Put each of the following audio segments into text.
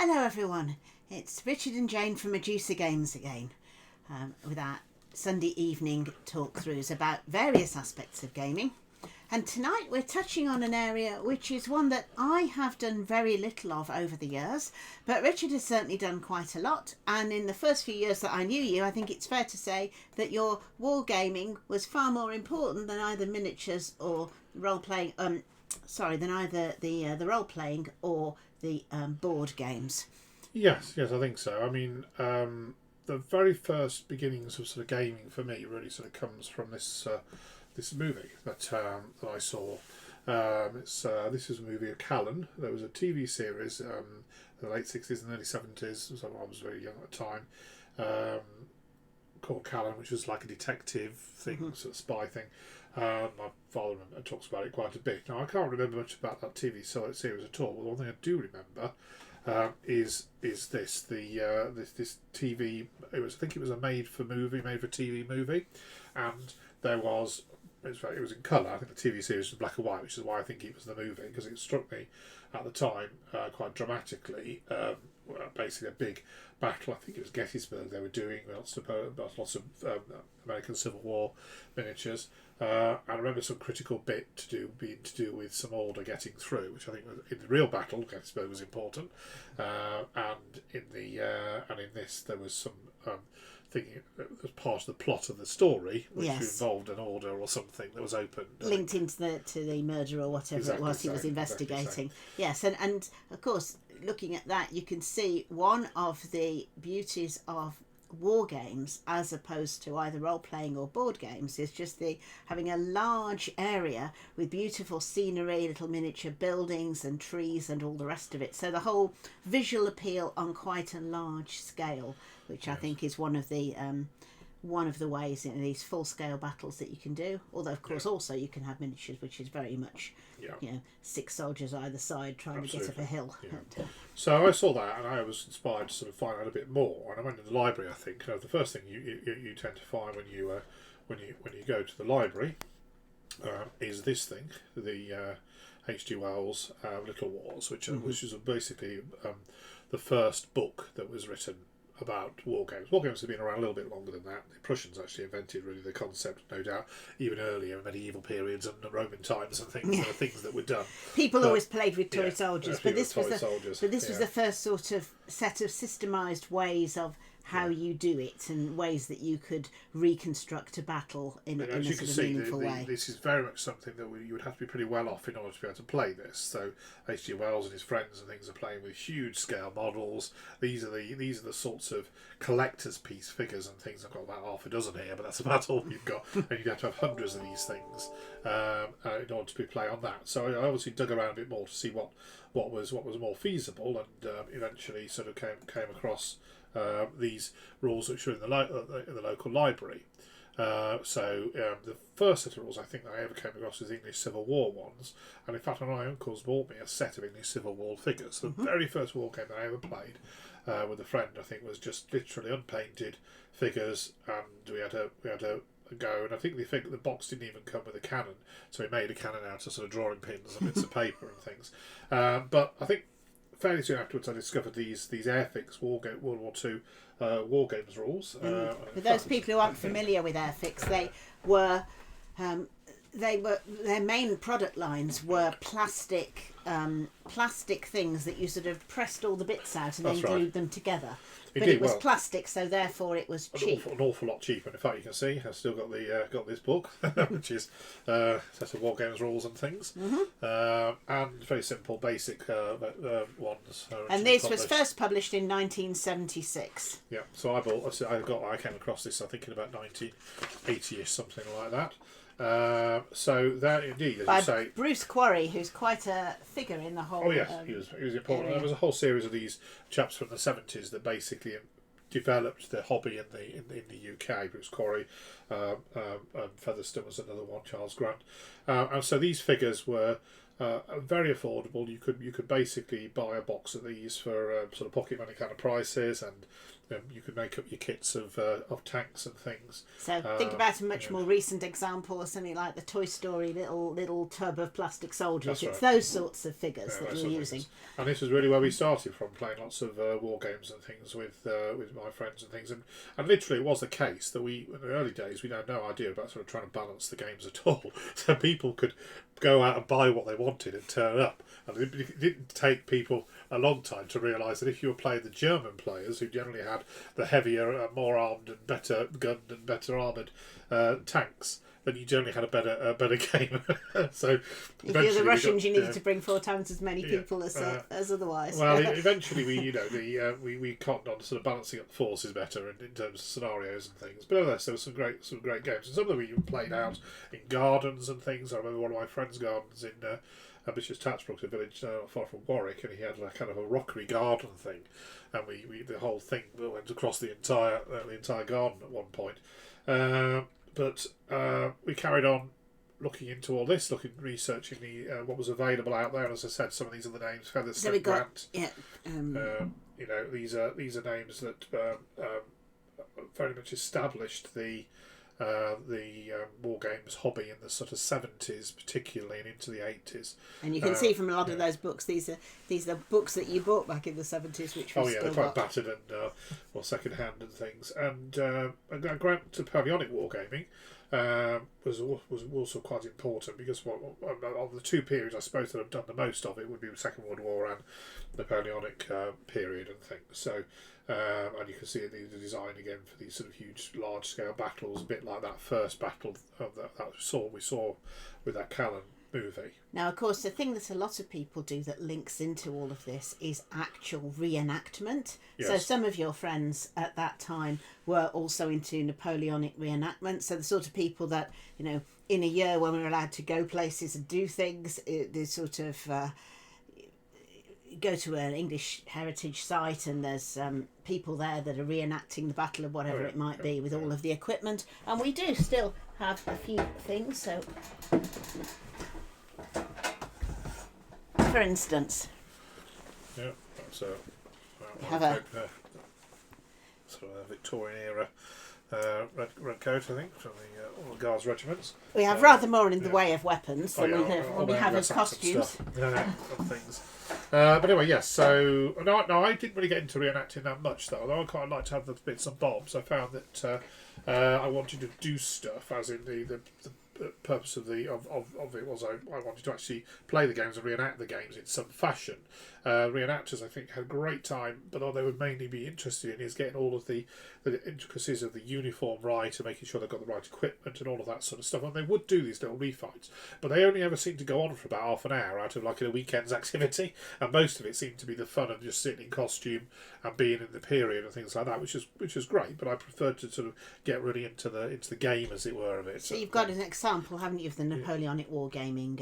Hello everyone, it's Richard and Jane from Medusa Games again, with our Sunday evening talk-throughs about various aspects of gaming. And tonight we're touching on an area which is one that I have done very little of over the years, but Richard has certainly done quite a lot, and in the first few years that I knew you, I think it's fair to say that your wargaming was far more important than either miniatures or role-playing, than either the role-playing or the board games. Yes, I think so. I mean, the very first beginnings of sort of gaming for me really sort of comes from this movie that I saw. This is a movie of Callan. There was a TV series in the late 60s and early 70s, so I was very young at the time, called Callan, which was like a detective thing, sort of spy thing. My father talks about it quite a bit. Now, I can't remember much about that TV series at all, but the one thing I do remember is this TV. I think it was a made for TV movie, and it was in colour. I think the TV series was black and white, which is why I think it was the movie, because it struck me at the time quite dramatically. Basically, a big battle. I think it was Gettysburg. They were doing lots of American Civil War miniatures. I remember some critical bit being to do with some order getting through, which I think was, in the real battle, Gettysburg was important. And in this, there was some thinking as part of the plot of the story, which involved an order or something that was opened, linked into the murder or whatever it was he was investigating. Yes, and of course, looking at that, you can see one of the beauties of war games as opposed to either role-playing or board games is just having a large area with beautiful scenery, little miniature buildings and trees and all the rest of it, so the whole visual appeal on quite a large scale, which I think is one of the ways in these full-scale battles that you can do. Although, of course, also you can have miniatures, which is very much, 6 soldiers either side trying to get up a hill. Yeah. So I saw that, and I was inspired to sort of find out a bit more. And I went to the library. I think the first thing you tend to find when you go to the library is this thing, the H.G. Wells' Little Wars, which is basically the first book that was written about war games. War games have been around a little bit longer than that. The Prussians actually invented really the concept, no doubt, even earlier, medieval periods and Roman times and things. There were things that were done. People always played with toy soldiers, but this was the first sort of set of systemised ways of how you do it and ways that you could reconstruct a battle in a sort of meaningful way. This is very much something that you would have to be pretty well off in order to be able to play this. So H.G. Wells and his friends and things are playing with huge scale models. These are the sorts of collector's piece figures and things. I've got about half a dozen here, but that's about all you've got. And you'd have to have hundreds of these things in order to be play on that. So I obviously dug around a bit more to see what was more feasible, and eventually sort of came across these rules which were in the local library. The first set of rules I think that I ever came across was the English Civil War ones, and in fact my uncles bought me a set of English Civil War figures. So the very first war game that I ever played with a friend, I think, was just literally unpainted figures, and we had a go, and I think the box didn't even come with a cannon, so we made a cannon out of sort of drawing pins and bits of paper and things. But I think fairly soon afterwards I discovered these Airfix World War II war games rules. For those people who aren't familiar with Airfix, their main product lines were plastic things that you sort of pressed all the bits out and then glued them together. It was plastic, so therefore it was cheap. An awful lot cheaper. And in fact, you can see I've still got got this book, which is a set of war games rules and things, and very simple, basic ones. And this was first published in 1976. Yeah, so I came across this I think in about 1980ish, something like that. So that indeed, as by you say, Bruce Quarry, who's quite a figure in the whole. Oh yes, he was important. Area. There was a whole series of these chaps from the 70s that basically developed the hobby in the UK. Bruce Quarry, Featherstone was another one. Charles Grant, and so these figures were very affordable. You could basically buy a box of these for sort of pocket money kind of prices, and you could make up your kits of tanks and things. So think about a much more recent example of something like the Toy Story little tub of plastic soldiers. It's those sorts of figures that we're using. And this is really where we started from, playing lots of war games and things with my friends and things. And literally it was the case that we, in the early days, we had no idea about sort of trying to balance the games at all. So people could go out and buy what they wanted and turn up. And it didn't take people a long time to realise that if you were playing the German players, who generally had the heavier, more armed and better gunned and better armoured tanks, then you generally had a better game. So if you're the Russians, you need to bring 4 times as many people as otherwise. Well, eventually we cottoned on sort of balancing up the forces better in terms of scenarios and things. But nevertheless, there were some great games, and some of them we even played out in gardens and things. I remember one of my friend's gardens in Ambitious Tatsbrook, a village not far from Warwick, and he had a kind of a rockery garden thing, and we the whole thing went across the entire garden at one point. But we carried on looking into all this, researching what was available out there. And as I said, some of these are the names. So we got these are names that very much established the war games hobby in the sort of 70s, particularly, and into the 80s. And you can see from a lot of those books, these are books that you bought back in the 70s, which they're quite battered and or second hand and things. And a grant to Napoleonic wargaming was also quite important, because of the 2 periods I suppose that have done the most of it would be the Second World War and Napoleonic period and things. So. And you can see the design again for these sort of huge, large-scale battles, a bit like that first battle of that we saw with that Callan movie. Now, of course, the thing that a lot of people do that links into all of this is actual reenactment. Yes. So some of your friends at that time were also into Napoleonic reenactment. So the sort of people that, in a year when we were allowed to go places and do things, the sort of... go to an English heritage site and there's people there that are reenacting the battle of whatever it might be with all of the equipment, and we do still have a few things. So for instance, that's have a sort of a Victorian era red coat, I think, from all the Guards regiments. We have rather more in the way of weapons than we have of costumes. And things. But anyway, yes. So no, I didn't really get into reenacting that much, though. Although I quite like to have the bits and bobs. I found that I wanted to do stuff, as in the purpose of it was I wanted to actually play the games and reenact the games in some fashion. Reenactors, I think, had a great time, but all they would mainly be interested in is getting all of the intricacies of the uniform right and making sure they've got the right equipment and all of that sort of stuff. And they would do these little refights, but they only ever seemed to go on for about half an hour out of like a weekend's activity, and most of it seemed to be the fun of just sitting in costume and being in the period and things like that, which is great. But I preferred to sort of get really into the game, as it were, of it. So you've got an example, haven't you, of the Napoleonic wargaming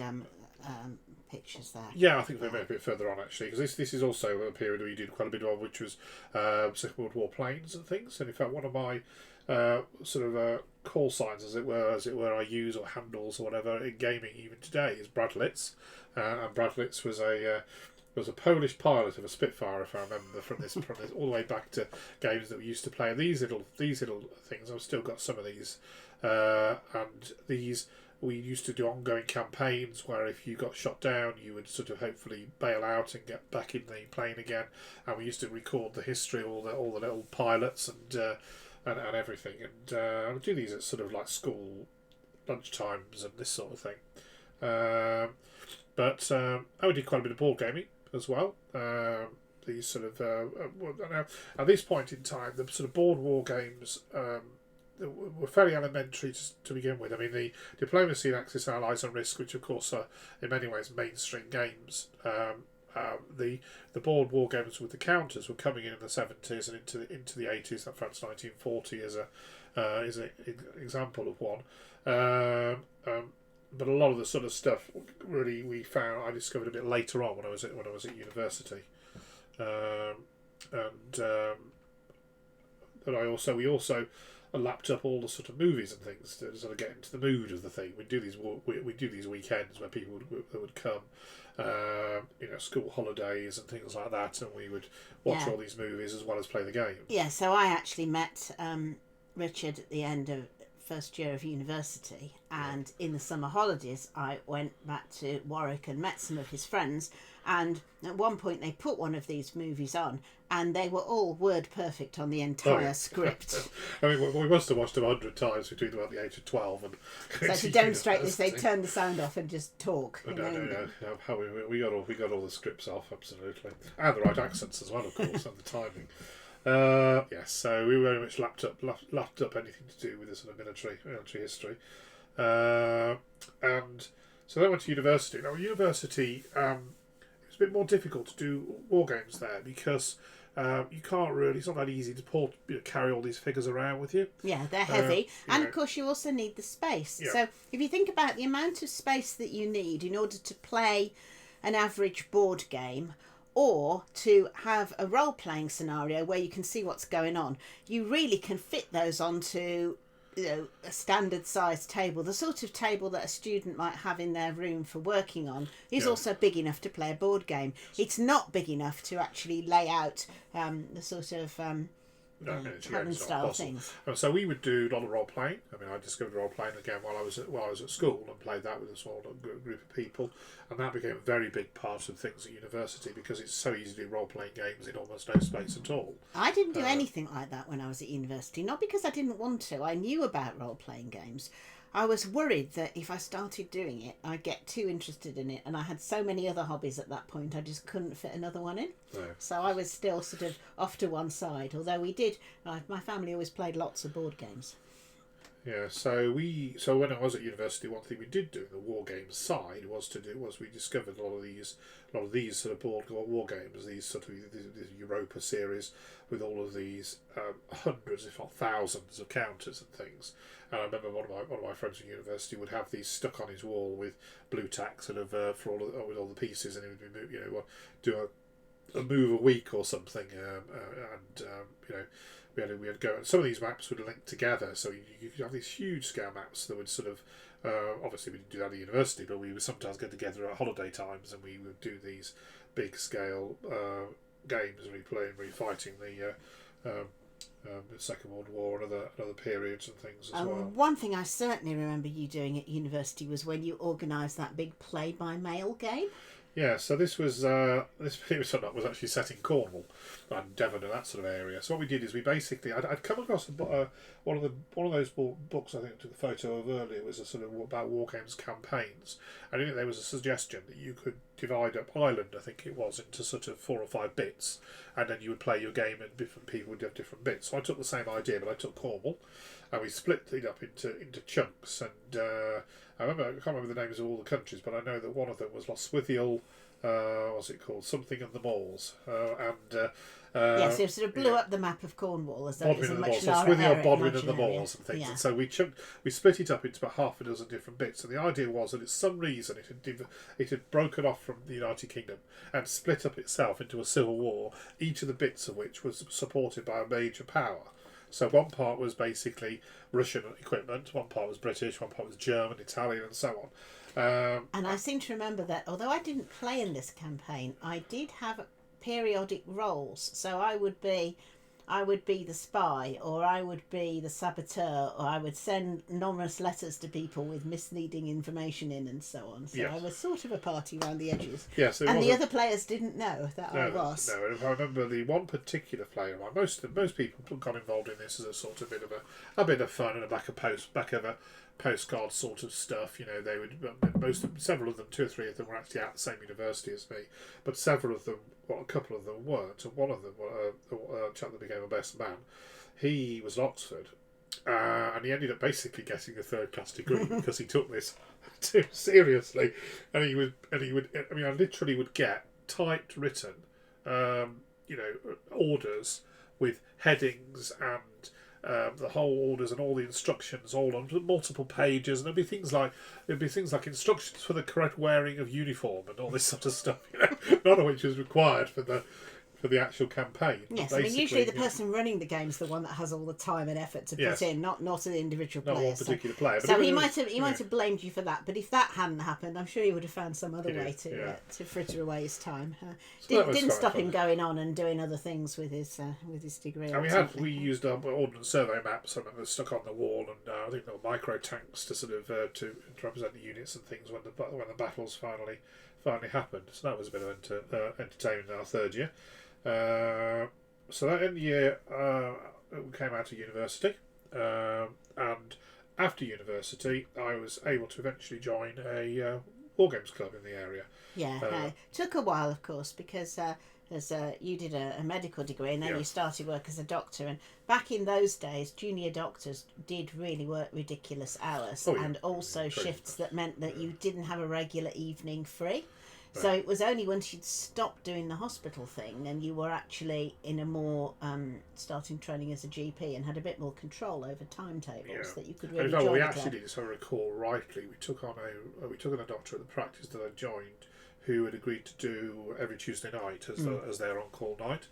pictures there? Yeah, I think they're a bit further on, actually, because this is also a period where you did quite a bit of, which was Second World War planes and things. And in fact, one of my call signs, as it were, I use, or handles or whatever in gaming even today, is Bradlitz. And Bradlitz was a Polish pilot of a Spitfire, if I remember, from this all the way back to games that we used to play. These little things, I've still got some of these, and these. We used to do ongoing campaigns where if you got shot down, you would sort of hopefully bail out and get back in the plane again. And we used to record the history of all the little pilots and everything. And I would do these at sort of like school lunchtimes and this sort of thing. But I did quite a bit of board gaming as well. These sort of at this point in time, the sort of board war games. Were fairly elementary to begin with. I mean, the Diplomacy and Axis, Allies and Risk, which of course are in many ways mainstream games. The board war games with the counters were coming in the 70s and into the 80s. In fact, 1940 is an example of one. But a lot of the sort of stuff really I discovered a bit later on when I was at university, but we also. lapped up all the sort of movies and things to sort of get into the mood of the thing. We do these weekends where people would come, school holidays and things like that, and we would watch all these movies as well as play the game. Yeah, so I actually met Richard at the end of first year of university, and in the summer holidays I went back to Warwick and met some of his friends, and at one point they put one of these movies on and they were all word perfect on the entire script. I mean, we must have watched them 100 times between about the age of 12 and so to demonstrate this they turned the sound off and just talk. We got all the scripts off, absolutely, and the right accents as well, of course, and the timing. Yes, so we very much lapped up anything to do with this sort of military history, and so then I went to university. Now, university, it was a bit more difficult to do war games there because you can't really. It's not that easy to carry all these figures around with you. Yeah, they're heavy, and of course you also need the space. Yeah. So if you think about the amount of space that you need in order to play an average board game, or to have a role-playing scenario where you can see what's going on, you really can fit those onto a standard-sized table. The sort of table that a student might have in their room for working on is also big enough to play a board game. It's not big enough to actually lay out the sort of cabin-style things. So we would do a lot of role-playing. I mean, I discovered role-playing again while I was at school and played that with a small group of people, and that became a very big part of things at university because it's so easy to do role-playing games in almost no space at all. I didn't do anything like that when I was at university, not because I didn't want to. I knew about role-playing games. I was worried that if I started doing it, I'd get too interested in it, and I had so many other hobbies at that point, I just couldn't fit another one in. No. So I was still sort of off to one side, although my family always played lots of board games. Yeah, so when I was at university, one thing we did do in the war games side was we discovered a lot of these sort of board war games, these Europa series with all of these hundreds, if not thousands, of counters and things. And I remember one of my friends at university would have these stuck on his wall with blue tack sort of with all the pieces, and he would do a move a week or something, we had go. And some of these maps would link together, so you could have these huge scale maps that would sort of. Obviously, we didn't do that at university, but we would sometimes get together at holiday times, and we would do these big scale games, fighting the Second World War and other periods and things as well. One thing I certainly remember you doing at university was when you organised that big play by mail game. Yeah, so this particular setup was actually set in Cornwall and Devon and that sort of area. So what we did is I'd come across one of those books I think I took a photo of earlier was a sort of about Wargames campaigns, and in it there was a suggestion that you could divide up Ireland, I think it was, into sort of 4 or 5 bits, and then you would play your game and different people would have different bits. So I took the same idea, but I took Cornwall, and we split it up into chunks, and I can't remember the names of all the countries, but I know that one of them was Loswithiel, what's it called? Something in the Moors. Yes, it sort of blew up the map of Cornwall as though it was a much larger area. Bodwin and the Moors and things. Yeah. And so we split it up into about half a dozen different bits. And the idea was that for some reason it had broken off from the United Kingdom and split up itself into a civil war, each of the bits of which was supported by a major power. So one part was basically Russian equipment, one part was British, one part was German, Italian, and so on. And I seem to remember that, although I didn't play in this campaign, I did have periodic roles. So I would be the spy, or I would be the saboteur, or I would send anonymous letters to people with misleading information in, and so on. So I was sort of a party around the edges. Yes, and the other players didn't know that I was. No, and I remember the one particular player. Most people got involved in this as a sort of a bit of fun and a back of a postcard sort of stuff. They would several of them, 2 or 3 of them, were actually at the same university as me, but several of them. Well, a couple of them weren't, and one of them, the chap that became a best man, he was at Oxford, and he ended up basically getting a 3rd-class degree because he took this too seriously, and he would. I mean, I literally would get typewritten, orders with headings and. The whole orders and all the instructions all on multiple pages, and there'd be things like instructions for the correct wearing of uniform and all this sort of stuff, none of which was required for the for the actual campaign. Yes, I mean usually the person running the game is the one that has all the time and effort to put in, not the individual player. Not one particular player. So he might have blamed you for that, but if that hadn't happened, I'm sure he would have found some other way to fritter away his time. Didn't stop him going on and doing other things with his degree. And we used ordnance survey maps that were stuck on the wall, and I think there were micro tanks to sort of to represent the units and things when the battles finally happened. So that was a bit of entertainment in our third year. So that end year we came out of university, and after university I was able to eventually join a Wargames club in the area. It took a while, of course, because you did a medical degree and then you started work as a doctor, and back in those days junior doctors did really work ridiculous hours and also shifts that meant that you didn't have a regular evening free. So it was only once you'd stopped doing the hospital thing and you were actually in a more starting training as a GP and had a bit more control over timetables that you could really join. What we actually did, if I recall rightly, we took on a doctor at the practice that I joined who had agreed to do every Tuesday night as their on-call night,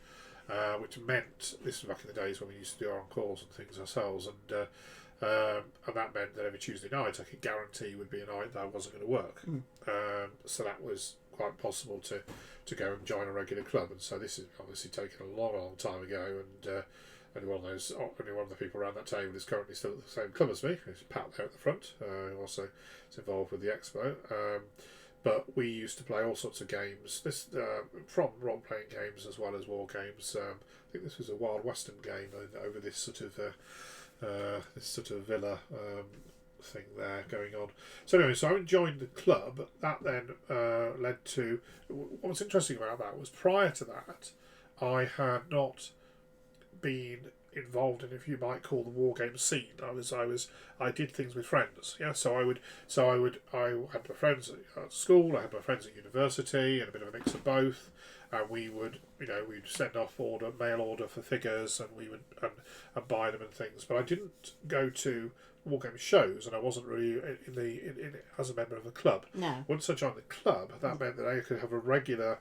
which meant, this was back in the days when we used to do our on-calls and things ourselves, and that meant that every Tuesday night I could guarantee would be a night that I wasn't going to work. So that was quite possible to go and join a regular club, and so this is obviously taken a long time ago, and only one of the people around that table is currently still at the same club as me. There's Pat there at the front, who also is involved with the expo. But we used to play all sorts of games, from role-playing games as well as war games. I think this was a Wild Western game over this sort of villa thing there going on. So anyway, so I joined the club. That then led to, what was interesting about that was prior to that, I had not been involved in, if you might call, the war game scene. I did things with friends. So I had my friends at school, I had my friends at university, and a bit of a mix of both. And we'd send off mail order for figures, and we would and buy them and things. But I didn't go to wargame shows, and I wasn't really in as a member of the club. No. Once I joined the club, that meant that I could have a regular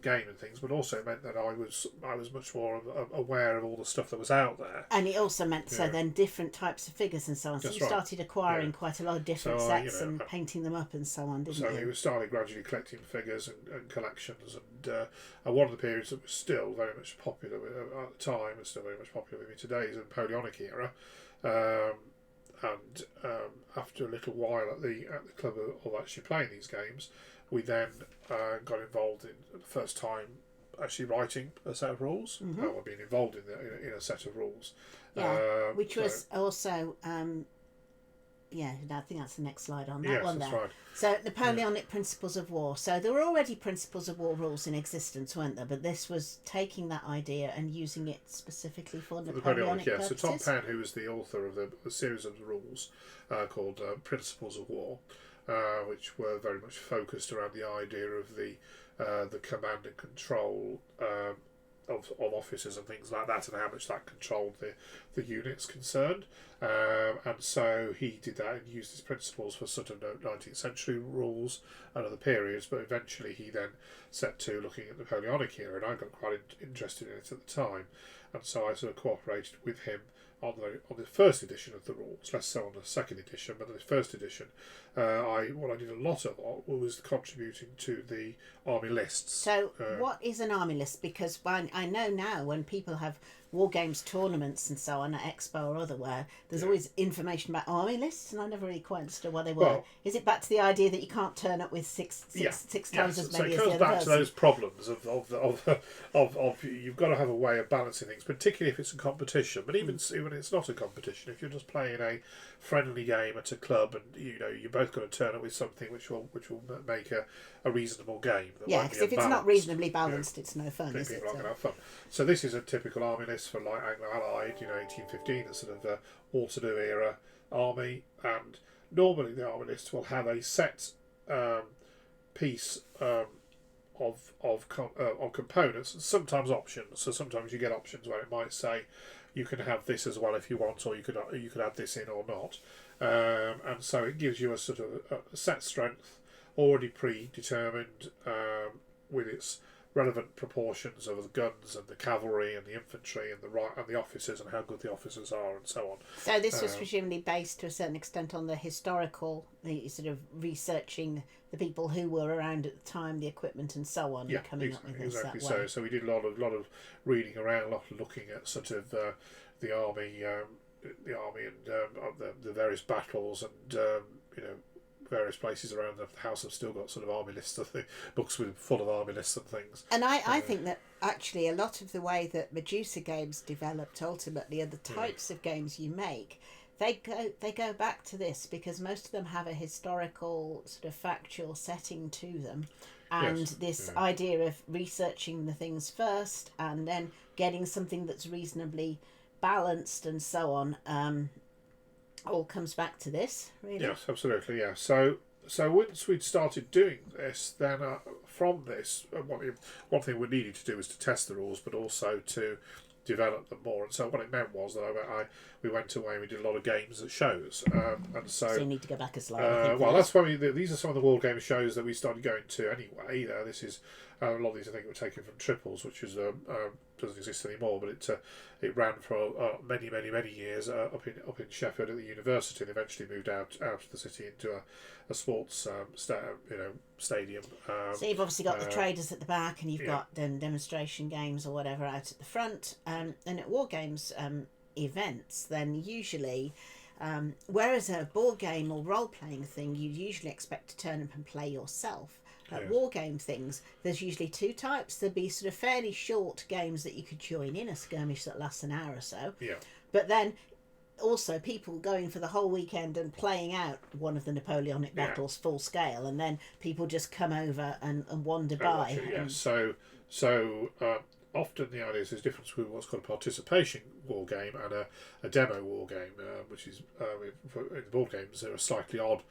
game and things, but also it meant that I was much more aware of all the stuff that was out there. And it also meant then different types of figures and so on. So you started acquiring quite a lot of different sets and painting them up and so on, didn't you? So we started gradually collecting figures and collections, and one of the periods that was still very much popular at the time, and still very much popular with me today, is the Napoleonic era. And after a little while at the club of actually playing these games, we then got involved in, the first time, actually writing a set of rules, or being involved in a set of rules. Which was also I think that's the next slide on that one there. Right. So Napoleonic Principles of War. So there were already Principles of War rules in existence, weren't there? But this was taking that idea and using it specifically for Napoleonic purposes. So Tom Penn, who was the author of the series of rules called Principles of War, which were very much focused around the idea of the command and control of officers and things like that, and how much that controlled the units concerned. And so he did that and used his principles for sort of 19th century rules and other periods, but eventually he then set to looking at the Napoleonic era, and I got quite interested in it at the time, and so I sort of cooperated with him on the first edition of the rules, less so on the second edition, but the first edition, what I did a lot of was contributing to the army lists. So what is an army list? Because I know now when people have war games tournaments and so on at Expo or otherwhere, there's always information about army lists, and I never really quite understood what they were. Well, is it back to the idea that you can't turn up with six times as many as the other person? So it comes back to those problems of you've got to have a way of balancing things, particularly if it's a competition. But even when it's not a competition, if you're just playing a friendly game at a club, and you're both going to turn up with something which will make a reasonable game. Because if it's not reasonably balanced, it's no fun, is it? People aren't going to have fun. So this is a typical army list for like Anglo-Allied, 1815, a sort of all-to-do era army, and normally the army list will have a set piece of components, and sometimes options. So sometimes you get options where it might say you can have this as well if you want, or you could add this in or not, and so it gives you a sort of a set strength already predetermined with its relevant proportions of the guns and the cavalry and the infantry and the officers and how good the officers are and so on. So this was presumably based to a certain extent on the historical, the sort of researching the people who were around at the time, the equipment and so on, and coming up with this that way. So we did a lot of reading around, a lot of looking at sort of the army and the various battles and various places around the house have still got sort of army lists of books full of army lists and things. And I think that actually a lot of the way that Medusa games developed ultimately are the types of games you make. They go back to this because most of them have a historical sort of factual setting to them, and this idea of researching the things first and then getting something that's reasonably balanced and so on. All comes back to this, really. Yes, absolutely. Yeah. So once we'd started doing this, then from this, one thing we needed to do was to test the rules, but also to develop them more. And so what it meant was that we went away and we did a lot of games at shows. And so you need to go back a slide. That's why these are some of the Wargame shows that we started going to anyway. This is a lot of these I think were taken from Triples, which is doesn't exist anymore, but it ran for many years up in Sheffield at the university, and eventually moved out of the city into a sports stadium. So you've obviously got the traders at the back, and you've got demonstration games or whatever out at the front, and at Wargames events, then usually. Whereas a board game or role playing thing, you usually expect to turn up and play yourself. At war game things, there's usually two types. There'd be sort of fairly short games that you could join in, a skirmish that lasts an hour or so. Yeah. But then also people going for the whole weekend and playing out one of the Napoleonic battles full scale, and then people just come over and wander by. So often the idea is there's a difference between what's called a participation war game and a demo war game, which is in board games they're a slightly odd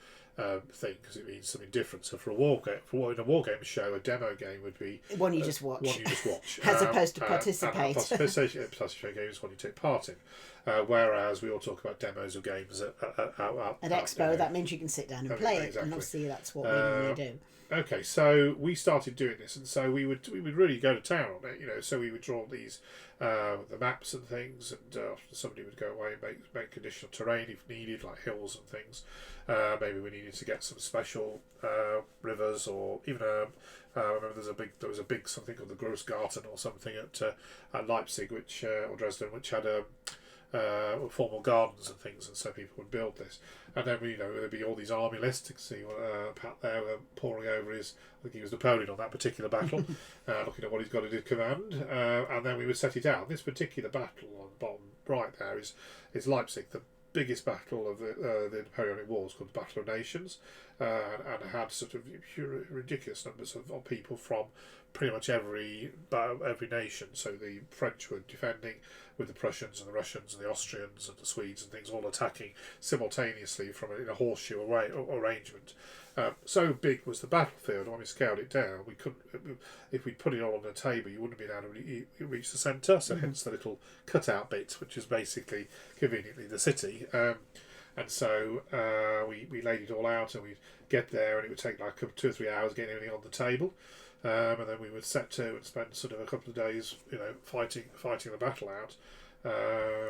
thing because it means something different. So for a war game, in a war game show, a demo game would be one you just watch. As opposed to participate. Participation game is one you take part in. Whereas we all talk about demos of games at Expo, that means you can sit down and play it, and obviously that's what we normally do. Okay, so we started doing this, and so we would really go to town on it, So we would draw these the maps and things, and somebody would go away and make conditional terrain if needed, like hills and things. Maybe we needed to get some special rivers, or even I remember there was a big something called the Grossgarten or something at Leipzig, or Dresden, which had formal gardens and things, and so people would build this. And then there'd be all these army lists. You can see Pat there poring over I think he was Napoleon on that particular battle, looking at what he's got to do command, and then we would set it out. This particular battle on the bottom right there is Leipzig, the biggest battle of the Napoleonic Wars, called the Battle of Nations, and had sort of ridiculous numbers of people from pretty much every nation. So the French were defending with the Prussians and the Russians and the Austrians and the Swedes and things all attacking simultaneously in a horseshoe arrangement. So big was the battlefield. When we scaled it down, we couldn't. If we put it all on the table, you wouldn't have been able to reach the centre. So hence the little cutout bit, which is basically conveniently the city. And so we laid it all out, and we'd get there, and it would take like 2 or 3 hours getting everything on the table. And then we would set to and spend sort of a couple of days, fighting the battle out.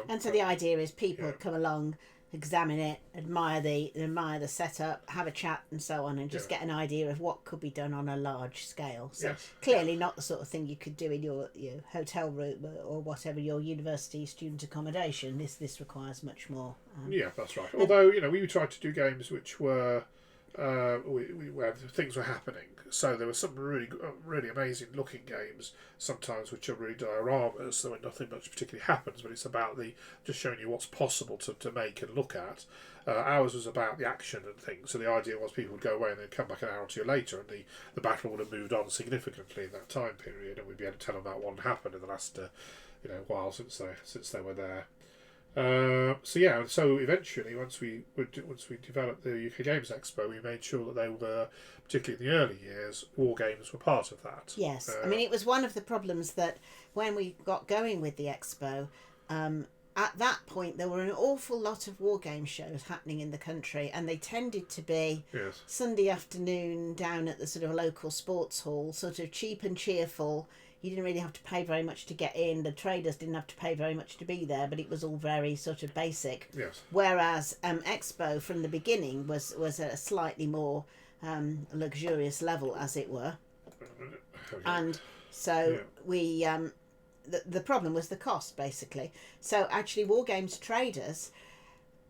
And so the idea is people come along, examine it, admire the setup, have a chat and so on, and just get an idea of what could be done on a large scale. So clearly not the sort of thing you could do in your hotel room or whatever, your university student accommodation. This requires much more. Yeah, that's right. Although we tried to do games which were where things were happening. So there were some really amazing looking games, sometimes which are really dioramas, where nothing much particularly happens, but it's about just showing you what's possible to make and look at. Ours was about the action and things, so the idea was people would go away and then come back an hour or two later, and the battle would have moved on significantly in that time period, and we'd be able to tell them about what happened in the last while since they were there. So eventually, once we developed the UK Games Expo, we made sure that they were, particularly in the early years, war games were part of that. Yes, I mean it was one of the problems that when we got going with the expo, at that point there were an awful lot of war game shows happening in the country, and they tended to be Sunday afternoon down at the sort of local sports hall, sort of cheap and cheerful. You didn't really have to pay very much to get in. The traders didn't have to pay very much to be there, but it was all very sort of basic. Yes. Whereas Expo from the beginning was at a slightly more luxurious level, as it were. And so we the problem was the cost, basically. So actually Wargames traders,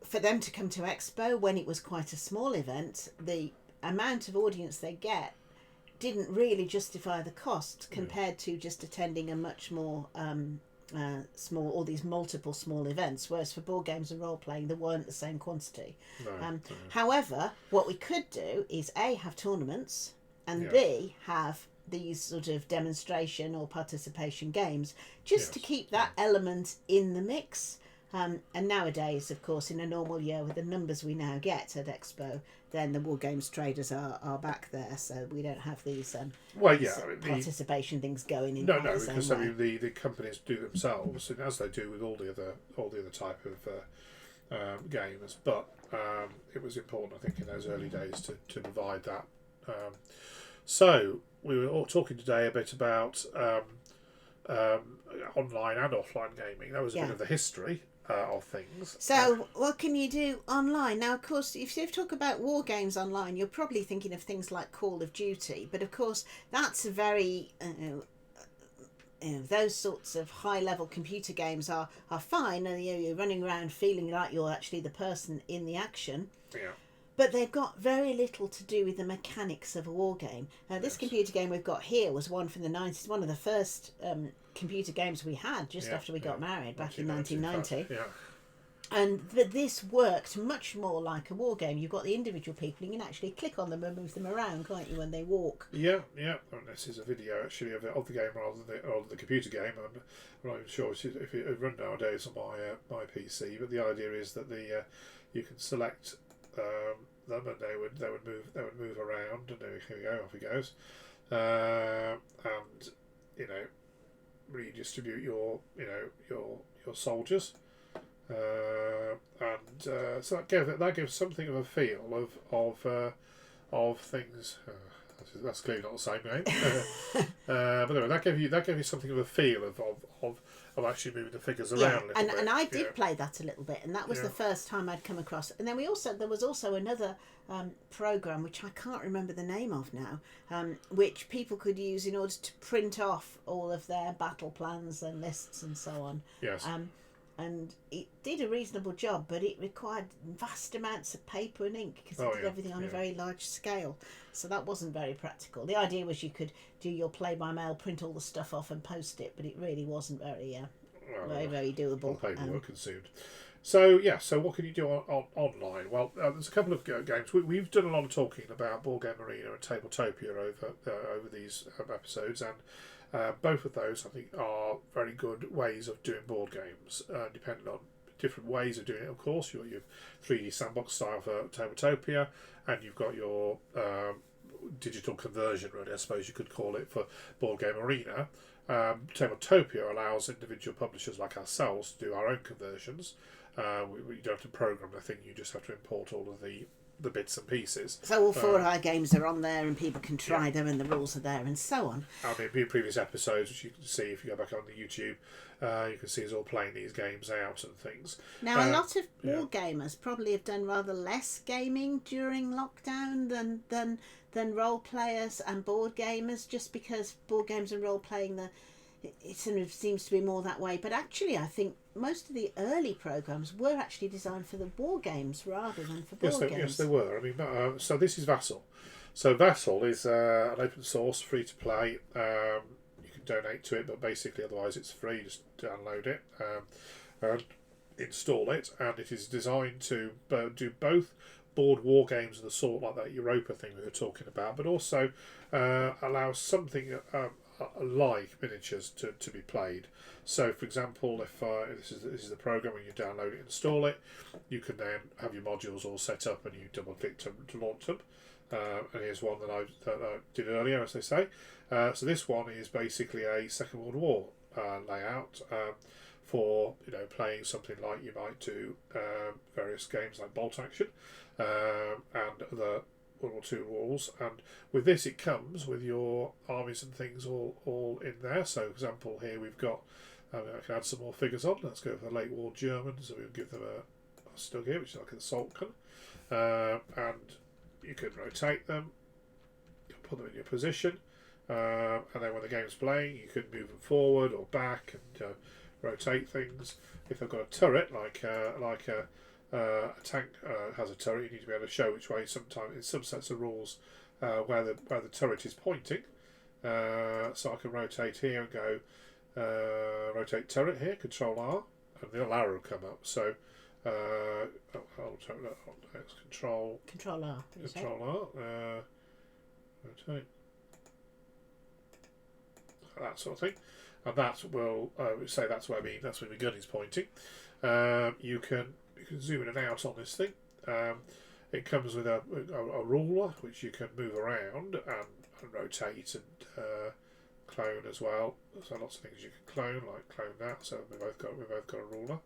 for them to come to Expo when it was quite a small event, the amount of audience they get didn't really justify the cost compared to just attending a much more small, all these multiple small events, whereas for board games and role playing there weren't the same quantity. However, what we could do is A, have tournaments, and B, have these sort of demonstration or participation games, just to keep that element in the mix. And nowadays, of course, in a normal year with the numbers we now get at Expo, then the War Games traders are back there, so we don't have these participation things going in. No, because I mean the companies do themselves, as they do with all the other type of games. But it was important, I think, in those early days to provide that. So we were all talking today a bit about online and offline gaming. That was a bit of the history of things. So what can you do online? Now, of course, if you talk about war games online, you're probably thinking of things like Call of Duty, but of course that's a very those sorts of high-level computer games are fine, and you're running around feeling like you're actually the person in the action. But they've got very little to do with the mechanics of a war game. Now, this computer game we've got here was one from the 90s, one of the first computer games we had just after we got married back in 1990. But this worked much more like a war game. You've got the individual people, and you can actually click on them and move them around, can't you, when they walk? And this is a video actually of the game rather than the computer game. I'm not even sure if it run nowadays on my PC, but the idea is that you can select them, and they would move around, and here we go, off he goes, and redistribute your soldiers, so that gives something of a feel of things. That's clearly not the same game, but anyway, that gave you something of a feel of actually moving the figures around a little bit. And I did play that a little bit, and that was the first time I'd come across. And then there was also another program which I can't remember the name of now, which people could use in order to print off all of their battle plans and lists and so on. And it did a reasonable job, but it required vast amounts of paper and ink because it did everything on a very large scale. So that wasn't very practical. The idea was you could do your play-by-mail, print all the stuff off and post it, but it really wasn't very doable. Paperwork consumed. So what can you do online? Well, there's a couple of games. We've done a lot of talking about Board Game Arena and Tabletopia over these episodes, and both of those, I think, are very good ways of doing board games, depending on different ways of doing it. Of course, you've got your 3D sandbox style for Tabletopia, and you've got your digital conversion, really, I suppose you could call it, for Board Game Arena. Tabletopia allows individual publishers like ourselves to do our own conversions. We don't have to program the thing, you just have to import all of the bits and pieces. So all four of our games are on there, and people can try them, and the rules are there, and so on. I mean, in previous episodes, which you can see if you go back on the YouTube, you can see us all playing these games out and things. Now, a lot of war gamers probably have done rather less gaming during lockdown than role players and board gamers, just because board games and role playing it sort of seems to be more that way. But actually, I think most of the early programs were actually designed for the war games rather than for board games. Yes, they were. I mean, so this is Vassal. So Vassal is an open source, free to play. You can donate to it, but basically, otherwise, it's free. Just download it and install it, and it is designed to do both board war games of the sort like that Europa thing we were talking about, but also allows something like miniatures to be played. So, for example, if this is the program when you download it, install it, you can then have your modules all set up, and you double click to launch them. And here's one that I did earlier, as they say. So this one is basically a Second World War layout for playing something like you might do various games like Bolt Action and other World War II rules. And with this, it comes with your armies and things all in there. So, for example, here we've got. I can add some more figures on. Let's go for the late war Germans. So we'll give them a stug here, which is like an assault gun, and you can rotate them. You can put them in your position. And then when the game's playing, you can move them forward or back and rotate things. If they've got a turret, like a tank has a turret, you need to be able to show which way. Sometimes in some sets of rules where the turret is pointing. So I can rotate here and go rotate turret here, Control R, and the little arrow will come up. So Control R. Control R. Rotate. That sort of thing, and that will say that's where that's where my gun is pointing. You can zoom in and out on this thing. It comes with a ruler which you can move around and rotate and clone as well. So lots of things you can clone, like clone that. So we've both got a ruler.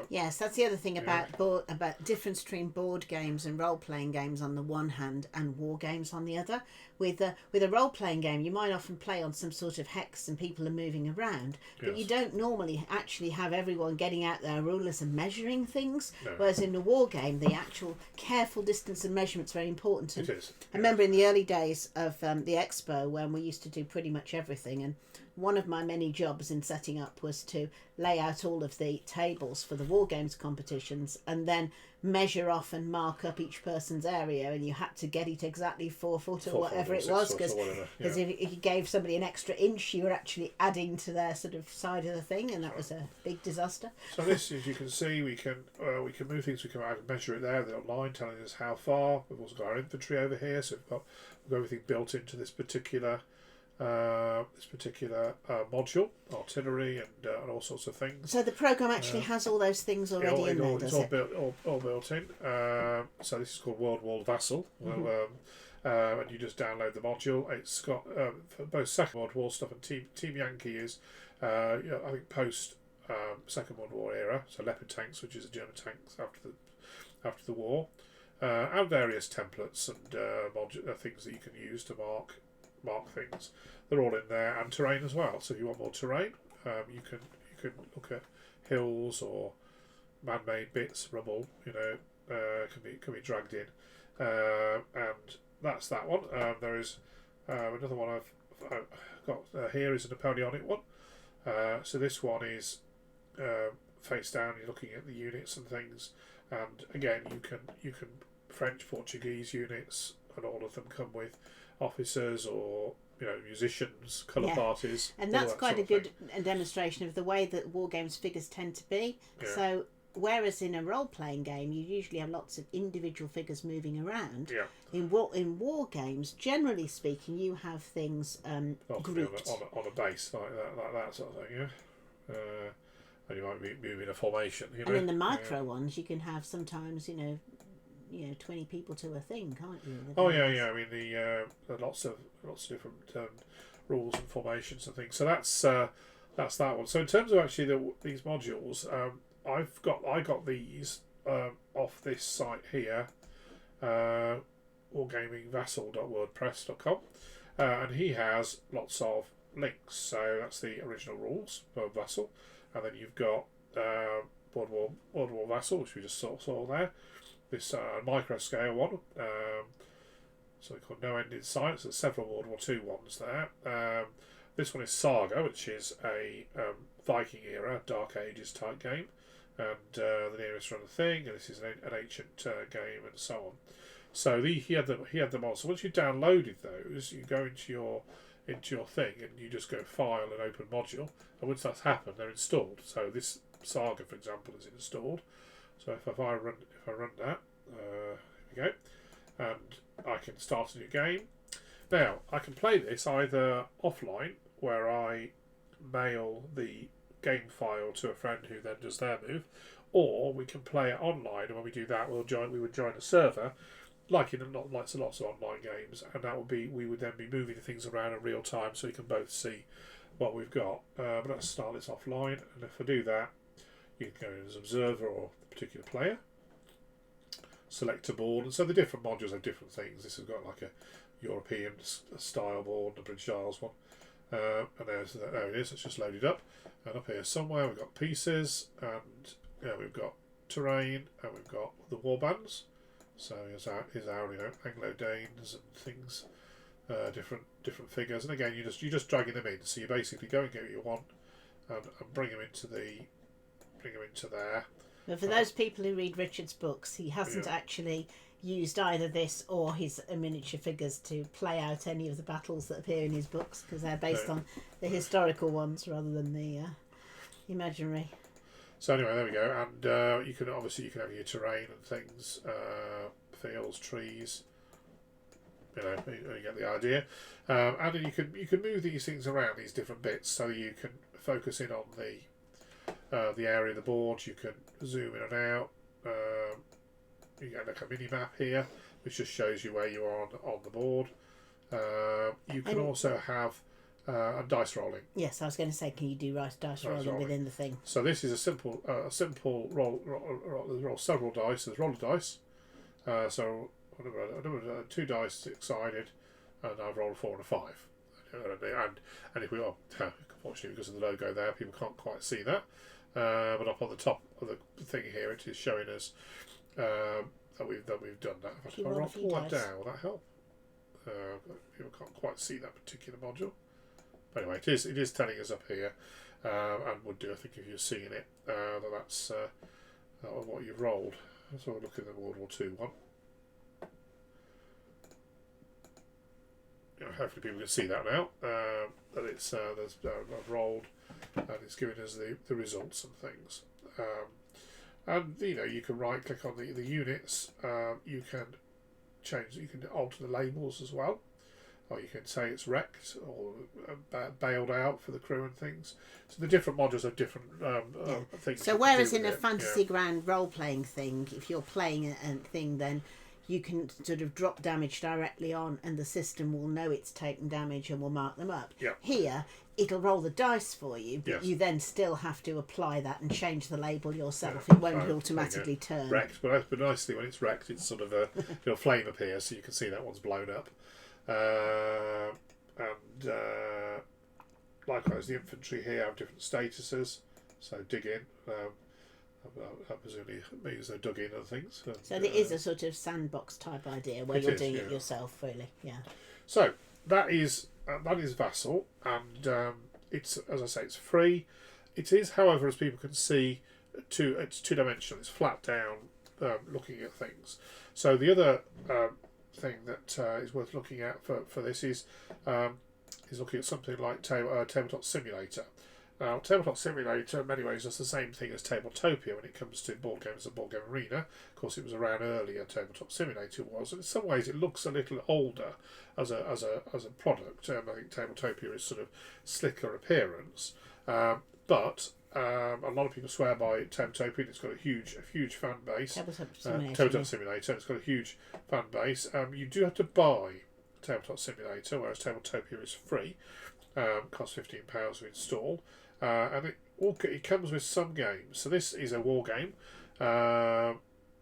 Yes, that's the other thing about about difference between board games and role playing games on the one hand and war games on the other. With a role playing game, you might often play on some sort of hex and people are moving around, but you don't normally actually have everyone getting out their rulers and measuring things. No. Whereas in a war game, the actual careful distance and measurement is very important. It is. I remember in the early days of the expo when we used to do pretty much everything, and one of my many jobs in setting up was to lay out all of the tables for the war games competitions and then measure off and mark up each person's area, and you had to get it exactly 4 foot or whatever it was, because if you gave somebody an extra inch, you were actually adding to their sort of side of the thing, and that was a big disaster. So this, as you can see, we can move things. We can measure it there. The line telling us how far. We've also got our infantry over here, so we've got everything built into this particular module, artillery and all sorts of things. So the program actually has all those things already in there, does it? All built in. So this is called World War Vassal. Mm-hmm. And you just download the module. It's got for both Second World War stuff and Team Yankee is, I think post Second World War era. So Leopard tanks, which is the German tanks after the war, and various templates and things that you can use to mark things. They're all in there, and terrain as well. So if you want more terrain, you can look at hills or man-made bits, rubble. Can be dragged in, and that's that one. There is another one I've got here is a Napoleonic one. So this one is face down. You're looking at the units and things, and again you can French, Portuguese units, and all of them come with officers or musicians, colour parties, and that's quite a good demonstration of the way that war games figures tend to be. So whereas in a role playing game you usually have lots of individual figures moving around, in war games, generally speaking, you have things grouped on a base like that sort of thing. And you might be moving a formation. And in the micro ones, you can have sometimes 20 people to a thing, can't you? I mean, the lots of different rules and formations and things. So that's that one. So in terms of actually these modules, I got these off this site here, wargaming vassal.wordpress.com, and he has lots of links. So that's the original rules for Vassal, and then you've got World War Vassal, which we just saw there. This micro scale one, so called No End in Sight. There's several World War II ones there. This one is Saga, which is a Viking era, Dark Ages type game, and the nearest run thing. And this is an ancient game, and so on. So he had them on. So once you downloaded those, you go into your thing, and you just go File and Open Module. And once that's happened, they're installed. So this Saga, for example, is installed. So if I run that, here we go, and I can start a new game. Now I can play this either offline, where I mail the game file to a friend who then does their move, or we can play it online. And when we do that, we would join a server, like in lots of online games, and we would then be moving things around in real time, so we can both see what we've got. But let's start this offline, and if I do that, you can go in as observer or the particular player. Select a board, and so the different modules have different things. This has got like a European style board, the British Isles one, and there it is. It's just loaded up, and up here somewhere we've got pieces, and we've got terrain, and we've got the war bands. So here's our Anglo-Danes and things, different figures, and again you're just dragging them in. So you basically go and get what you want, and bring them into there. But for those people who read Richard's books, he hasn't actually used either this or his miniature figures to play out any of the battles that appear in his books, because they're based on the historical ones rather than the imaginary. So anyway, there we go, and you can have your terrain and things, fields, trees. You get the idea, and then you can move these things around, these different bits, so you can focus in on the area of the board. You can zoom in and out. You get like a mini map here, which just shows you where you are on the board. You can also have a dice rolling. Yes, I was going to say, can you do dice rolling within the thing? So this is a simple roll. Roll several dice. There's roller dice. So I do 2 dice 6-sided, and I've rolled 4 and a 5. And if we are, unfortunately because of the logo there, people can't quite see that. But up on the top of the thing here, it is showing us that we've done that. If I roll that down, will that help? People can't quite see that particular module. But anyway, it is telling us up here, and would do, I think, if you're seeing it, that's what you've rolled. So we're looking at the World War II one. Hopefully people can see that now. That it's I've rolled, and it's giving us the results and things. And you can right click on the units. You can alter the labels as well, or you can say it's wrecked or bailed out for the crew and things. So the different modules have different things. So whereas in a fantasy ground role playing thing, if you're playing a thing, then you can sort of drop damage directly on, and the system will know it's taken damage and will mark them up. Yeah. Here, it'll roll the dice for you, but you then still have to apply that and change the label yourself. It won't automatically turn. Wrecked, but nicely when it's wrecked, it's sort of a little flame appears, so you can see that one's blown up. And likewise, the infantry here have different statuses. So dig in. That presumably means they're dug in and things. So there is a sort of sandbox type idea where you're doing it yourself, really. Yeah. So that is Vassal, and it's, as I say, it's free. It is, however, as people can see, it's 2-dimensional. It's flat down, looking at things. So the other thing that is worth looking at for this is looking at something like Tabletop Simulator. Now, Tabletop Simulator, in many ways, is the same thing as Tabletopia when it comes to board games and Board Game Arena. Of course, it was around earlier, Tabletop Simulator was, and in some ways it looks a little older as a product. I think Tabletopia is sort of slicker appearance, but a lot of people swear by Tabletopia. It's got a huge fan base. Tabletop Simulator. It's got a huge fan base. You do have to buy Tabletop Simulator, whereas Tabletopia is free. Costs £15 to install, and it comes with some games. So this is a war game.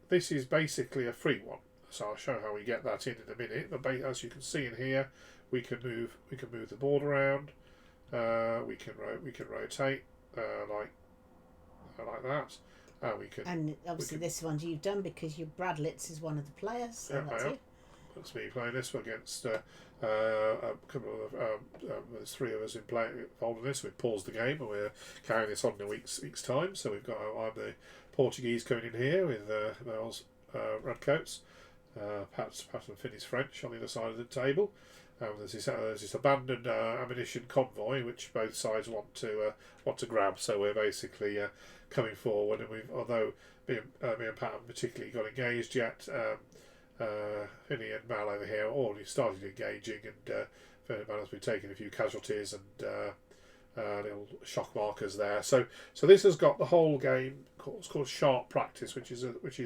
This is basically a free one. So I'll show how we get that in a minute. But as you can see in here, we can move the board around. We can rotate like that. And obviously this one you've done because your Brad Litz is one of the players. So that's you. That's me playing this against a couple of there's 3 of us involved in this. We've paused the game and we're carrying this on in a week's time. So we've got I'm the Portuguese coming in here with Mel's redcoats, Pat and Finney's French on the other side of the table. There's this abandoned ammunition convoy which both sides want to grab. So we're basically coming forward, and although me and Pat haven't particularly got engaged yet. Finney and Mal over here already started engaging, and Mal has been taking a few casualties and little shock markers there. So this has got the whole game. It's called Sharp Practice, which is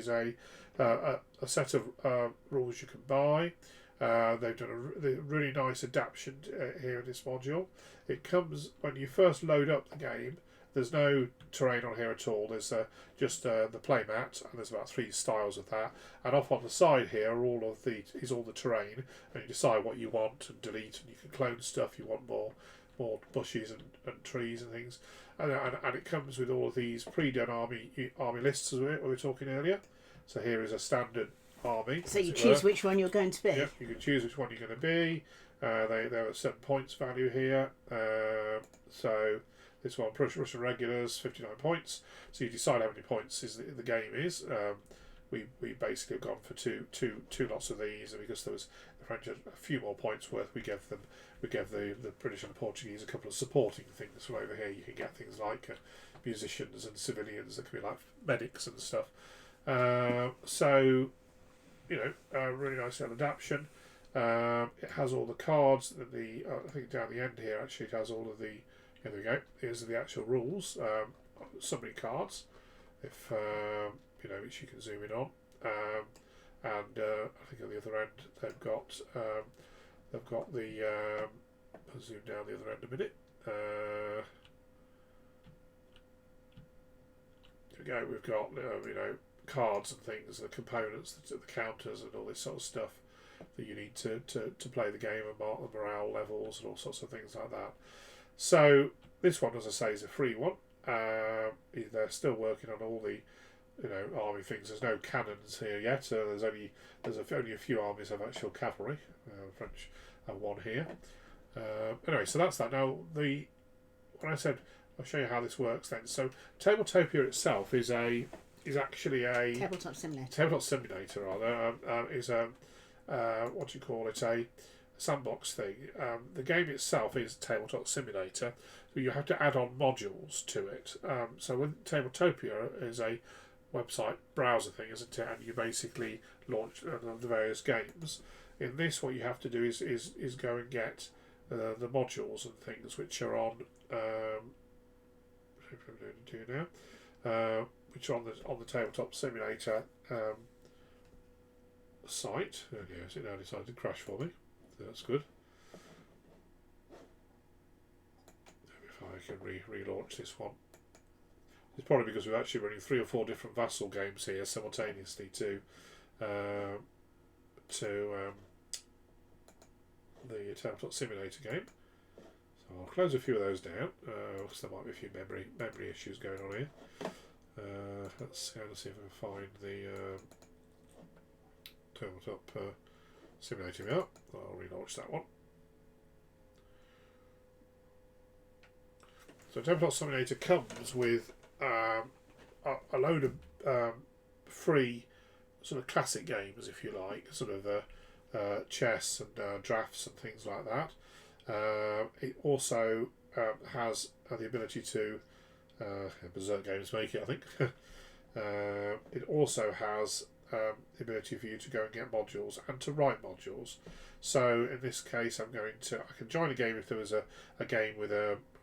a set of rules you can buy. They've done a really nice adaptation here in this module. It comes when you first load up the game. There's no terrain on here at all. There's just the playmat, and there's about 3 styles of that. And off on the side here are all the terrain, and you decide what you want and delete, and you can clone stuff. You want more bushes and trees and things, and it comes with all of these pre-done army lists as we were talking earlier. So here is a standard army. So you choose which one you're going to be. Yep, you can choose which one you're going to be. There are 7 points value here. So this one, Russian regulars, 59 points. So you decide how many points the game is. We basically have gone for two lots of these, and because there was the French had a few more points worth, we gave the British and the Portuguese a couple of supporting things from over here. You can get things like musicians and civilians that can be like medics and stuff. So really nice little adaptation. It has all the cards that I think down the end here actually it has all of the. Here we go. Here's the actual rules. Summary cards, if which you can zoom in on. And I think on the other end they've got the. I'll zoom down the other end a minute. Here we go. We've got cards and things, the components, the counters, and all this sort of stuff that you need to play the game and mark the morale levels and all sorts of things like that. So this one, as I say, is a free one. They're still working on all the army things. There's no cannons here yet. There's only a few armies have actual cavalry. French have one here. Anyway, so that's that. Now when I said I'll show you how this works then. So Tabletopia itself is actually a tabletop simulator. Tabletop simulator, rather, is a what do you call it? A sandbox thing. The game itself is Tabletop Simulator, so you have to add on modules to it. So with Tabletopia is a website browser thing, isn't it? And you basically launch the various games. In this, what you have to do is go and get the modules and things which are on. Which are on the Tabletop Simulator site. Oh yes, it now decided to crash for me. That's good. If I can relaunch this one. It's probably because we're actually running 3 or 4 different Vassal games here simultaneously to the Tabletop Simulator game. So I'll close a few of those down because there might be a few memory issues going on here. Let's go and see if I can find the Tabletop Simulator up. I'll relaunch that one. So Tabletop Simulator comes with a load of free sort of classic games, if you like, sort of chess and drafts and things like that. It also has the ability to Berserk Games make it, I think. It also has the ability for you to go and get modules and to write modules. So in this case, I can join a game if there was a game with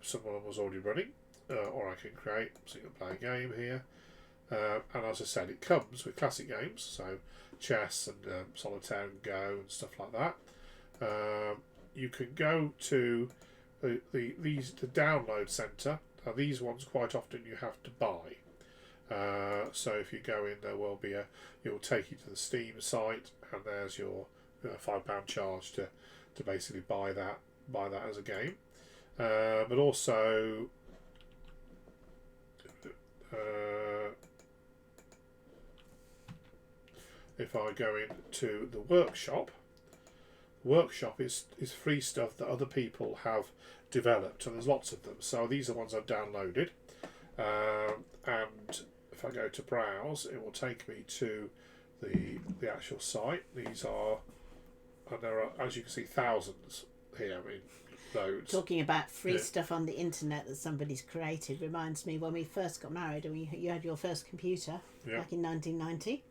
someone was already running, or I can create a single player game here. And as I said, it comes with classic games, so chess and solitaire and Go and stuff like that. You can go to the download center. Now these ones quite often you have to buy. So if you go in, there will be it'll take you to the Steam site, and there's your £5 charge to basically buy that as a game. But also if I go into the workshop is free stuff that other people have developed, and there's lots of them. So these are ones I've downloaded, and if I go to browse, it will take me to the actual site. These are, and there are, as you can see, thousands here. I mean, loads. Talking about free stuff on the internet that somebody's created reminds me when we first got married and you had your first computer back in 1990.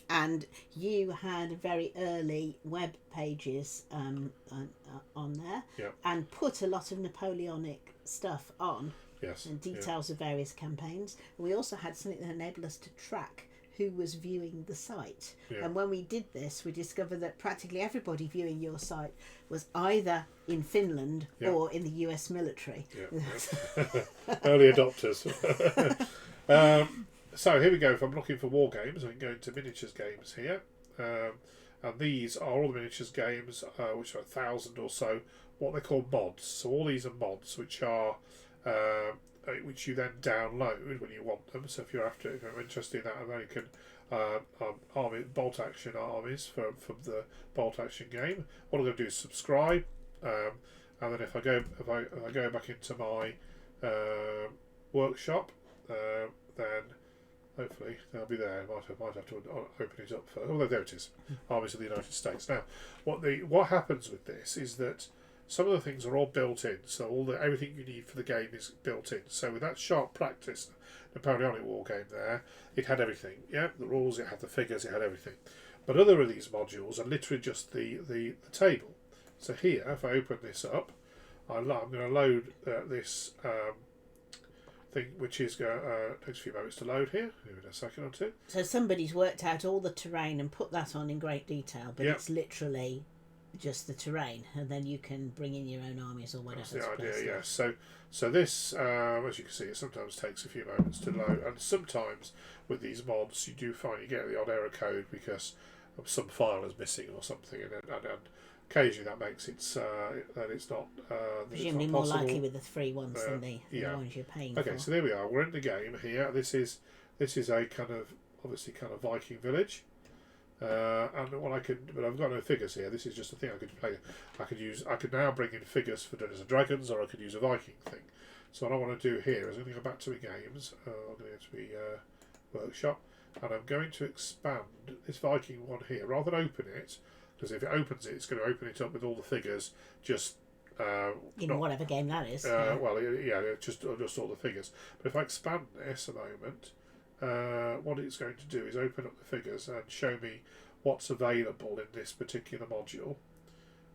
And you had very early web pages on there, and put a lot of Napoleonic stuff on, and details of various campaigns. And we also had something that enabled us to track who was viewing the site. Yeah. And when we did this, we discovered that practically everybody viewing your site was either in Finland or in the US military. Early adopters. So here we go. If I'm looking for war games, I can go into miniatures games here. And these are all the miniatures games, which are 1,000 or so, what they call mods. So all these are mods, which are which you then download when you want them. So if you're interested in that American army bolt action armies from the bolt action game, what I'm going to do is subscribe, and then if I go back into my workshop, then hopefully they'll be there. I might have to open it up first. Although there it is, Armies of the United States. Now, what happens with this is that some of the things are all built in, so everything you need for the game is built in. So with that Sharp Practice Napoleonic war game there, it had everything. Yeah, the rules, it had the figures, it had everything. But other of these modules are literally just the table. So here, if I open this up, I'm going to load this thing, which is takes a few moments to load here. Give it a second or two. So somebody's worked out all the terrain and put that on in great detail, but it's literally just the terrain, and then you can bring in your own armies or whatever. That's the idea, yes. So this, as you can see, it sometimes takes a few moments to load, and sometimes with these mods, you do find you get the odd error code because some file is missing or something, and occasionally that makes it that it's not. Presumably it's not more possible. likely with the free ones than the ones you're paying for. Okay, so there we are. We're in the game here. This is a kind of Viking village. And what but I've got no figures here. This is just a thing I could play. I could now bring in figures for Dungeons and Dragons, or I could use a Viking thing. So what I want to do here is I'm going to go back to my games. I'm going to go to my workshop, and I'm going to expand this Viking one here rather than open it, because if it opens it, it's going to open it up with all the figures just in whatever game that is. Well, just all the figures. But if I expand this a moment. What it's going to do is open up the figures and show me what's available in this particular module.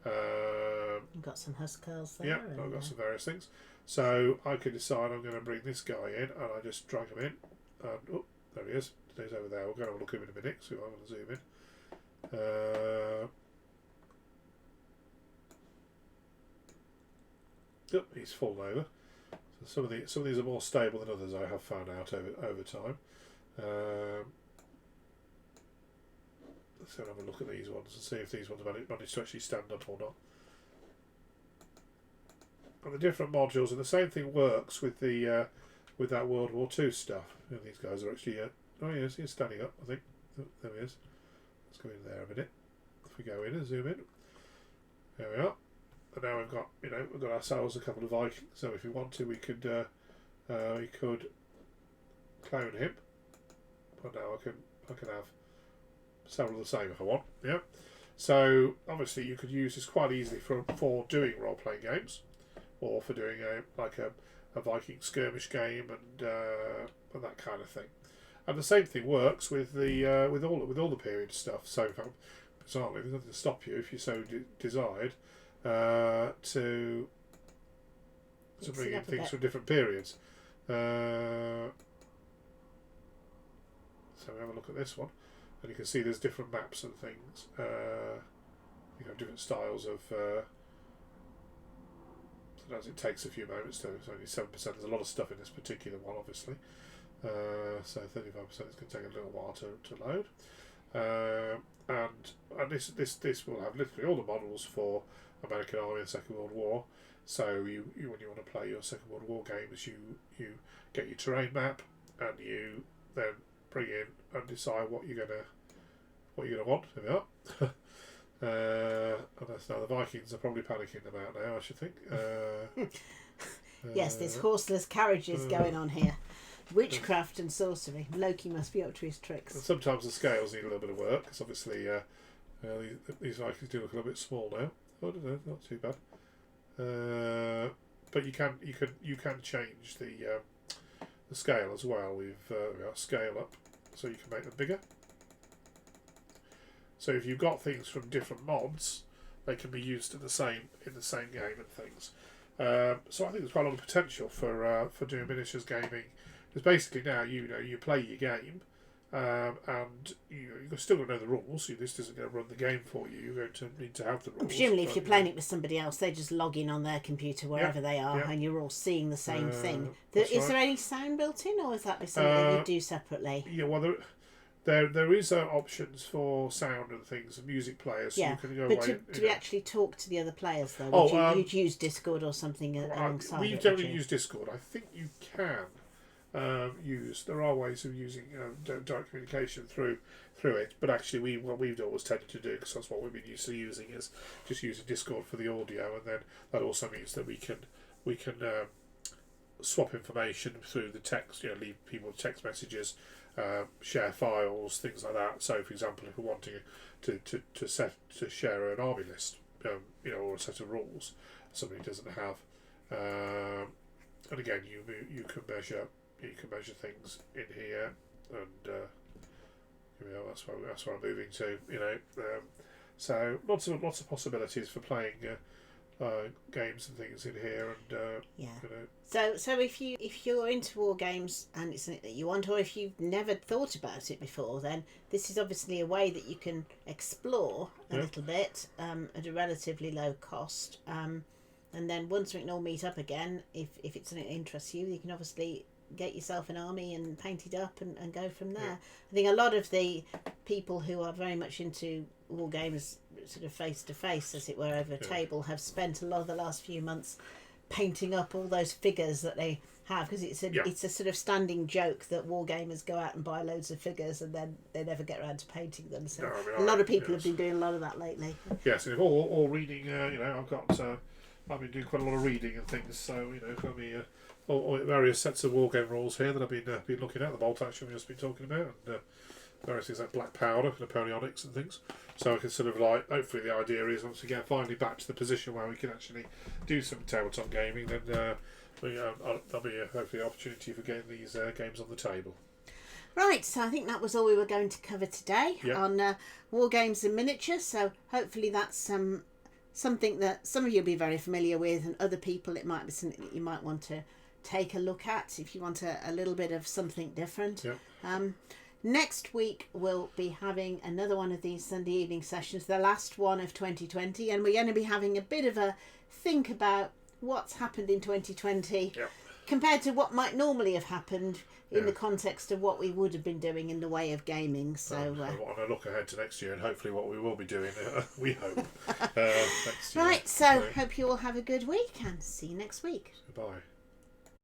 You've got some Huskars there. Yeah, I've got some various things. So I can decide I'm going to bring this guy in, and I just drag him in. And there he is. He's over there. We're going to have a look at him in a minute. So I'm going to zoom in. He's fallen over. So some of these are more stable than others, I have found out over time. Let's have a look at these ones and see if these ones manage to actually stand up or not. And the different modules, and the same thing works with the with that World War II stuff. And these guys are actually yes, he's standing up. I think there he is. Let's go in there a minute. If we go in and zoom in, there we are. And now we've got ourselves a couple of Vikings. So if we want to, we could clone him. But now I can have several of the same if I want. Yeah. So obviously you could use this quite easily for doing role playing games, or for doing a Viking skirmish game and that kind of thing. And the same thing works with the with all the period stuff. So bizarrely, there's nothing to stop you if you so desired. To bring in things from different periods. So we have a look at this one, and you can see there's different maps and things. Different styles of. Sometimes it takes a few moments to. It's only 7%. There's a lot of stuff in this particular one, obviously. So 35% is going to take a little while to load. And this will have literally all the models for American Army and Second World War. So you when you want to play your Second World War games, you get your terrain map, and you then bring in and decide what you're gonna want. There we are. And that's now the Vikings are probably panicking about now, I should think. Yes, there's horseless carriages going on here. Witchcraft and sorcery. Loki must be up to his tricks. And sometimes the scales need a little bit of work, because obviously these Vikings do look a little bit small now. I don't know, not too bad. But you can change the scale as well. We've scale up, so you can make them bigger. So if you've got things from different mods, they can be used in the same game and things. So I think there's quite a lot of potential for doing miniatures gaming. Because basically now you play your game, and you've still got to know the rules. So this isn't going to run the game for you. You're going to need to have the rules. Presumably, if you're playing it with somebody else, they just log in on their computer wherever they are, and you're all seeing the same thing. Is there any sound built in, or is that something that you do separately? Yeah, well, there is options for sound and things, and music players. Yeah, so you can go but away, do we actually talk to the other players though? You'd use Discord or something alongside we it? don't use Discord. I think you can use. There are ways of using direct communication through it, but actually what we've always tended to do, because that's what we've been used to using, is just using Discord for the audio, and then that also means that we can swap information through the text. Leave people text messages. Share files, things like that. So, for example, if we're wanting to share an army list, or a set of rules somebody doesn't have, and again, you can measure things in here, and that's what I'm moving to. So lots of possibilities for playing games and things in here, and So if you're into war games and it's something that you want, or if you've never thought about it before, then this is obviously a way that you can explore a little bit at a relatively low cost, and then once we can all meet up again, if it's something that interests you, you can obviously get yourself an army and paint it up and go from there. I think a lot of the people who are very much into war games sort of face to face, as it were, over a table, have spent a lot of the last few months painting up all those figures that they have, because it's a sort of standing joke that wargamers go out and buy loads of figures and then they never get around to painting them. So a lot of people have been doing a lot of that lately. Yes, and all reading. I've been doing quite a lot of reading and things. So got me all various sets of wargame rules here that I've been looking at. The Bolt Action we've just been talking about, and various things like Black Powder, Napoleonics and things. So I can sort of hopefully the idea is once we get finally back to the position where we can actually do some tabletop gaming, then there'll be hopefully an opportunity for getting these games on the table. Right, so I think that was all we were going to cover today on war games and miniature. So hopefully that's something that some of you will be very familiar with, and other people it might be something that you might want to take a look at if you want a little bit of something different. Next week we'll be having another one of these Sunday evening sessions, the last one of 2020, and we're going to be having a bit of a think about what's happened in 2020 compared to what might normally have happened in the context of what we would have been doing in the way of gaming. So I want to look ahead to next year and hopefully what we will be doing, we hope, next year. Right, so hope you all have a good week and see you next week. Goodbye.